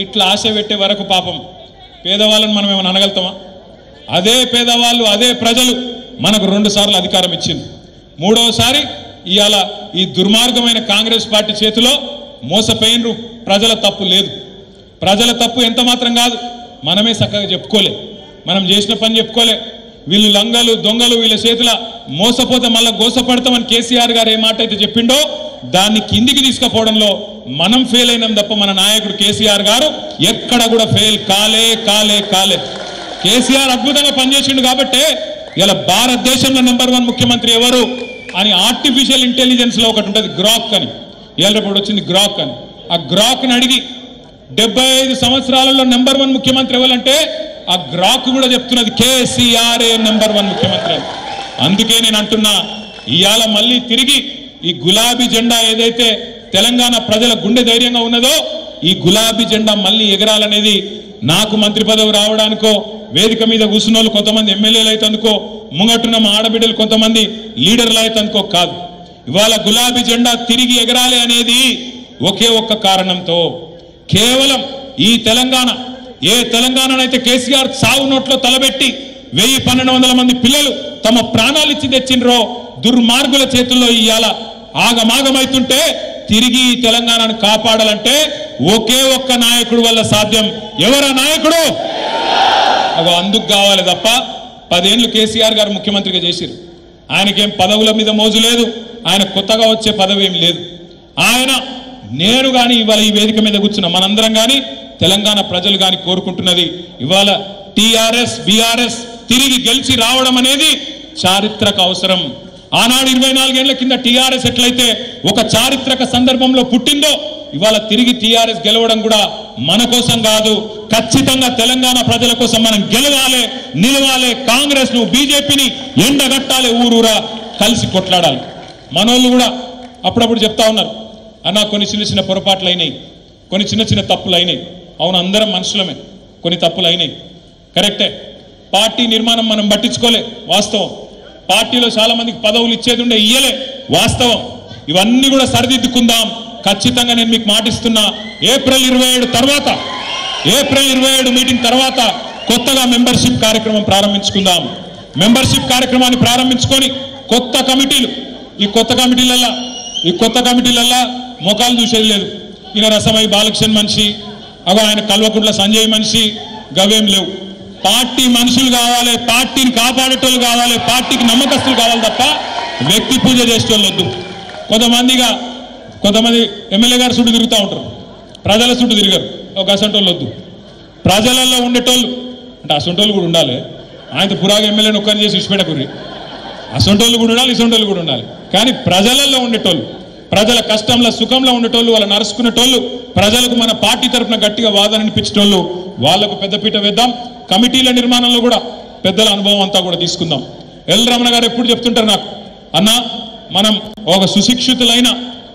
ఇట్లా ఆశ పెట్టే వరకు పాపం పేదవాళ్ళని మనం ఏమైనా అనగలుగుతామా? అదే పేదవాళ్ళు అదే ప్రజలు మనకు 2 సార్లు అధికారం ఇచ్చింది. 3వసారి ఇవాళ ఈ దుర్మార్గమైన కాంగ్రెస్ పార్టీ చేతిలో మోసపోయినరు. ప్రజల తప్పు లేదు. ప్రజల తప్పు ఎంత మాత్రం కాదు. మనమే చక్కగా చెప్పుకోలే, మనం చేసిన పని చెప్పుకోలే. వీళ్ళు లంగలు దొంగలు వీళ్ళ చేతుల మోసపోతే మళ్ళీ గోసపడతామని కేసీఆర్ గారు ఏ మాట అయితే చెప్పిండో దాన్ని కిందికి తీసుకుపోవడంలో మనం ఫెయిల్ అయినాం తప్ప మన నాయకుడు కేసీఆర్ గారు ఎక్కడ కూడా ఫెయిల్ కాలే కాలే కాలే. కేసీఆర్ అద్భుతంగా పనిచేసిండు కాబట్టే ఇలా భారతదేశంలో నంబర్ 1 ముఖ్యమంత్రి ఎవరు అని ఆర్టిఫిషియల్ ఇంటెలిజెన్స్ లో ఒకటి ఉంటుంది, గ్రాక్ అని. ఇవాళ రేపు వచ్చింది గ్రాక్ అని. ఆ గ్రాక్ని అడిగి 75 సంవత్సరాలలో నంబర్ 1 ముఖ్యమంత్రి ఎవరంటే ఆ గ్రాక్ కూడా చెప్తున్నది కేసీఆర్ నంబర్ 1 ముఖ్యమంత్రి అని. అందుకే నేను అంటున్నా, ఇవాళ మళ్ళీ తిరిగి ఈ గులాబీ జెండా ఏదైతే తెలంగాణ ప్రజల గుండె ధైర్యంగా ఉన్నదో ఈ గులాబీ జెండా మళ్ళీ ఎగరాలనేది నాకు మంత్రి పదవి రావడానికో వేదిక మీద కూర్చున్న వాళ్ళు కొంతమంది ఎమ్మెల్యేలు అయితే అందుకో ముంగట్టున్న మా ఆడబిడ్డలు కొంతమంది లీడర్లు అయితే అనుకో కాదు. ఇవాళ గులాబీ జెండా తిరిగి ఎగరాలి అనేది ఒకే ఒక్క కారణంతో, కేవలం ఈ తెలంగాణ ఏ తెలంగాణనైతే కేసీఆర్ సావు నోట్లో తలబెట్టి 1000-1200 మంది పిల్లలు తమ ప్రాణాలు ఇచ్చి తెచ్చిండ్రో దుర్మార్గుల చేతుల్లో ఇవాళ ఆగమాగమైతుంటే తిరిగి ఈ తెలంగాణను కాపాడాలంటే ఒకే ఒక్క నాయకుడు వల్ల సాధ్యం. ఎవరా నాయకుడు? అగో అందుకు కావాలి తప్ప 10 ఏళ్ళు కేసీఆర్ గారు ముఖ్యమంత్రిగా చేసిరు. ఆయనకేం పదవుల మీద మోజు లేదు, ఆయన కొత్తగా వచ్చే పదవి ఏం లేదు. ఆయన నేను కానీ ఇవాళ ఈ వేదిక మీద కూర్చున్న మనందరం కానీ తెలంగాణ ప్రజలు కానీ కోరుకుంటున్నది ఇవాళ టీఆర్ఎస్ బీఆర్ఎస్ తిరిగి గెలిచి రావడం అనేది చారిత్రక అవసరం. ఆనాడు 24 ఏళ్ల కింద టీఆర్ఎస్ ఎట్లయితే ఒక చారిత్రక సందర్భంలో పుట్టిందో ఇవాళ తిరిగి టీఆర్ఎస్ గెలవడం కూడా మన కోసం కాదు, ఖచ్చితంగా తెలంగాణ ప్రజల కోసం మనం గెలవాలి, నిలవాలి. కాంగ్రెస్ ను బీజేపీని ఎండగట్టాలి, ఊరూరా కలిసి కొట్లాడాలి. మనోళ్ళు కూడా అప్పుడప్పుడు చెప్తా ఉన్నారు, అన్న కొన్ని చిన్న చిన్న పొరపాట్లు అయినాయి, కొన్ని చిన్న చిన్న తప్పులు అయినాయి. అవును, అందరం మనుషులమే, కొన్ని తప్పులు అయినాయి, కరెక్టే. పార్టీ నిర్మాణం మనం పట్టించుకోలే, వాస్తవం. పార్టీలో చాలా మందికి పదవులు ఇచ్చేది ఉండే, ఇయ్యలే, వాస్తవం. ఇవన్నీ కూడా సరిదిద్దుకుందాం. ఖచ్చితంగా నేను మీకు మాటిస్తున్నా, ఏప్రిల్ 27 మీటింగ్ తర్వాత కొత్తగా మెంబర్షిప్ కార్యక్రమం ప్రారంభించుకుందాం. మెంబర్షిప్ కార్యక్రమాన్ని ప్రారంభించుకొని కొత్త కమిటీలు, ఈ కొత్త కమిటీలల్లా మొఖాలు చూసేది లేదు. ఈయన రసమై బాలకృష్ణ మనిషి, అవ ఆయన కల్వకుంట్ల సంజయ్ మనిషి, గవేం లేవు. పార్టీ మనుషులు కావాలి, పార్టీని కాపాడేటోళ్ళు కావాలి, పార్టీకి నమ్మకస్తులు కావాలి తప్ప వ్యక్తి పూజ చేసేటోళ్ళు వద్దు. కొంతమంది ఎమ్మెల్యే గారు చుట్టూ తిరుగుతూ ఉంటారు, ప్రజల చుట్టూ తిరిగారు. ఒక అసంటోళ్ళు వద్దు. ప్రజలలో ఉండేటోళ్ళు అంటే అసంటోళ్ళు కూడా ఉండాలి. ఆయనతో పురాగా ఎమ్మెల్యేని ఒక్కరిని చేసి విడిచిపెట్టకూరి. అసంటోళ్ళు కూడా ఉండాలి, ఇసంటోళ్ళు కూడా ఉండాలి. కానీ ప్రజలలో ఉండేటోళ్ళు, ప్రజల కష్టంలో సుఖంలో ఉండేటోళ్ళు, వాళ్ళ నరుచుకునేటోళ్ళు, ప్రజలకు మన పార్టీ తరఫున గట్టిగా వాదన అనిపించేటోళ్ళు, వాళ్లకు పెద్దపీట వేద్దాం. కమిటీల నిర్మాణంలో కూడా పెద్దల అనుభవం అంతా కూడా తీసుకుందాం. ఎల్ రమణ గారు ఎప్పుడు చెప్తుంటారు నాకు, అన్న మనం ఒక సుశిక్షితులైన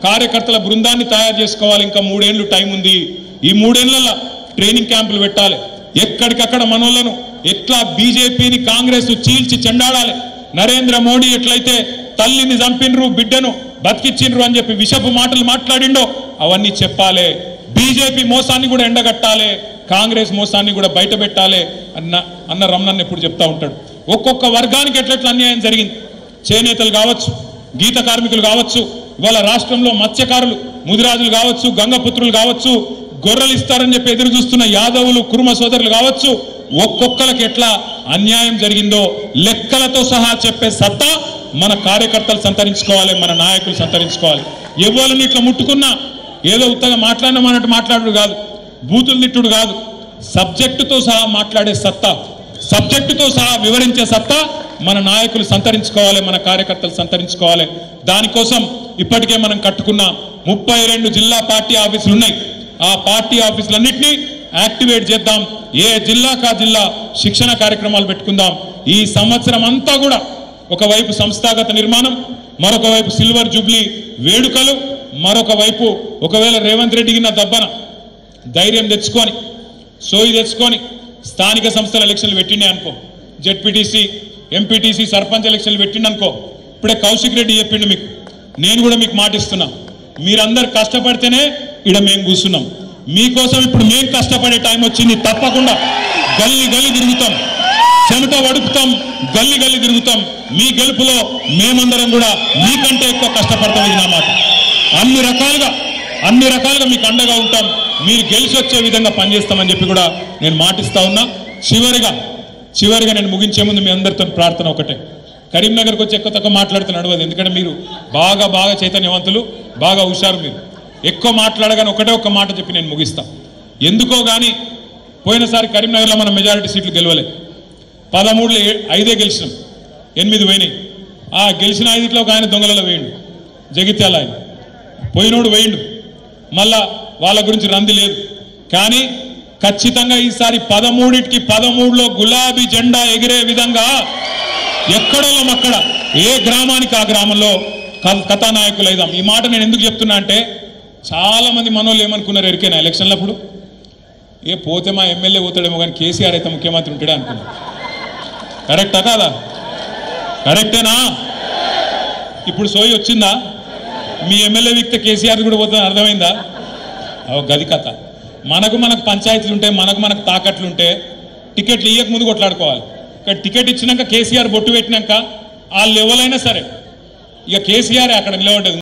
కార్యకర్తల బృందాన్ని తయారు చేసుకోవాలి, ఇంకా 3 ఏళ్ళు టైం ఉంది. ఈ 3 ఏళ్లలో ట్రైనింగ్ క్యాంపులు పెట్టాలి. ఎక్కడికక్కడ మనోళ్లను ఎట్లా బీజేపీని కాంగ్రెస్ చీల్చి చెండాడాలి. నరేంద్ర మోడీ ఎట్లయితే తల్లిని చంపినరు, బిడ్డను బతికిచ్చిండ్రు అని చెప్పి విషపు మాటలు మాట్లాడిండో అవన్నీ చెప్పాలి. బీజేపీ మోసాన్ని కూడా ఎండగట్టాలి, కాంగ్రెస్ మోసాన్ని కూడా బయట పెట్టాలి అన్న రమణన్ ఎప్పుడు చెప్తా ఉంటాడు. ఒక్కొక్క వర్గానికి ఎట్లెట్లా అన్యాయం జరిగింది. చేనేతలు కావచ్చు, గీత కార్మికులు కావచ్చు, ఇవాళ రాష్ట్రంలో మత్స్యకారులు, ముదిరాజులు కావచ్చు, గంగపుత్రులు కావచ్చు, గొర్రెలు ఇస్తారని చెప్పి ఎదురు చూస్తున్న యాదవులు, కురుమ సోదరులు కావచ్చు, ఒక్కొక్కరికి ఎట్లా అన్యాయం జరిగిందో లెక్కలతో సహా చెప్పే సత్తా మన కార్యకర్తలు సంతరించుకోవాలి, మన నాయకులు సంతరించుకోవాలి. ఎవరిని ఇట్లా ముట్టుకున్నా ఏదో ఉత్తగా మాట్లాడమన్నట్టు మాట్లాడు కాదు, బూతులు తిట్టుడు కాదు, సబ్జెక్టుతో సహా మాట్లాడే సత్తా, సబ్జెక్టుతో సహా వివరించే సత్తా మన నాయకులు సంతరించుకోవాలి, మన కార్యకర్తలు సంతరించుకోవాలి. దానికోసం ఇప్పటికే మనం కట్టుకున్న 32 జిల్లా పార్టీ ఆఫీసులు ఉన్నాయి. ఆ పార్టీ ఆఫీసులన్నింటినీ యాక్టివేట్ చేద్దాం. ఏ జిల్లాకా జిల్లా శిక్షణ కార్యక్రమాలు పెట్టుకుందాం. ఈ సంవత్సరం అంతా కూడా ఒకవైపు సంస్థాగత నిర్మాణం, మరొక వైపు సిల్వర్ జూబ్లీ వేడుకలు, మరొక వైపు ఒకవేళ రేవంత్ రెడ్డికి నా దబ్బన ధైర్యం తెచ్చుకొని సోయి తెచ్చుకొని స్థానిక సంస్థల ఎలక్షన్లు పెట్టిండే అనుకో, జెడ్పీటీసీ ఎంపీటీసీ సర్పంచ్ ఎలక్షన్లు పెట్టిండు అనుకో. ఇప్పుడే కౌశిక్ రెడ్డి చెప్పిండు మీకు, నేను కూడా మీకు మాటిస్తున్నా, మీరందరూ కష్టపడితేనే ఇక్కడ మేము కూర్చున్నాం. మీకోసం ఇప్పుడు మేము కష్టపడే టైం వచ్చింది. తప్పకుండా గల్లి గల్లి తిరుగుతాం, చెమట వడుపుతాం, గల్లి గల్లి తిరుగుతాం. మీ గెలుపులో మేమందరం కూడా మీకంటే ఎక్కువ కష్టపడతాం. ఇది నా మాట. అన్ని రకాలుగా మీకు అండగా ఉంటాం. మీరు గెలిచి వచ్చే విధంగా పనిచేస్తామని చెప్పి కూడా నేను మాటిస్తా ఉన్నా. చివరిగా నేను ముగించే ముందు మీ అందరితో ప్రార్థన ఒకటే. కరీంనగర్కి వచ్చి ఎక్కువ తక్కువ మాట్లాడితే నడవదు. ఎందుకంటే మీరు బాగా చైతన్యవంతులు, బాగా హుషారు. మీరు ఎక్కువ మాట్లాడగానే ఒక్క మాట చెప్పి నేను ముగిస్తా. ఎందుకో కానీ పోయినసారి కరీంనగర్లో మనం మెజారిటీ సీట్లు గెలవలే. 13లో 5 గెలిచినాం, 8 పోయినాయి. ఆ గెలిచిన 5లో ఒక ఆయన దొంగలలో వేయండు, జగిత్యాల ఆయన పోయినోడు వేయండు. మళ్ళా వాళ్ళ గురించి రంది లేదు. కానీ ఖచ్చితంగా ఈసారి 13కి 13లో గులాబీ జెండా ఎగిరే విధంగా ఎక్కడో అక్కడ ఏ గ్రామానికి ఆ గ్రామంలో కథానాయకులు అయిదాం. ఈ మాట నేను ఎందుకు చెప్తున్నా అంటే చాలా మంది మనోళ్ళు ఏమనుకున్నారు ఎరికైనా ఎలక్షన్లప్పుడు, పోతే మా ఎమ్మెల్యే పోతాడేమో కానీ కేసీఆర్ అయితే ముఖ్యమంత్రి ఉంటాడే అనుకున్నారు. కరెక్టా కాదా? కరెక్టేనా? ఇప్పుడు సోయి వచ్చిందా? మీ ఎమ్మెల్యే వ్యక్తి కేసీఆర్ కూడా పోతుందని అర్థమైందా? గది కథ. మనకు పంచాయతీలు ఉంటే, మనకు తాకట్లు ఉంటే టికెట్లు ఇయ్యక ముందు కొట్లాడుకోవాలి. ఇక్కడ టికెట్ ఇచ్చినాక కేసీఆర్ బొట్టు పెట్టినాక వాళ్ళు ఎవరైనా సరే ఇక కేసీఆర్ అక్కడ నిలబడ్డది.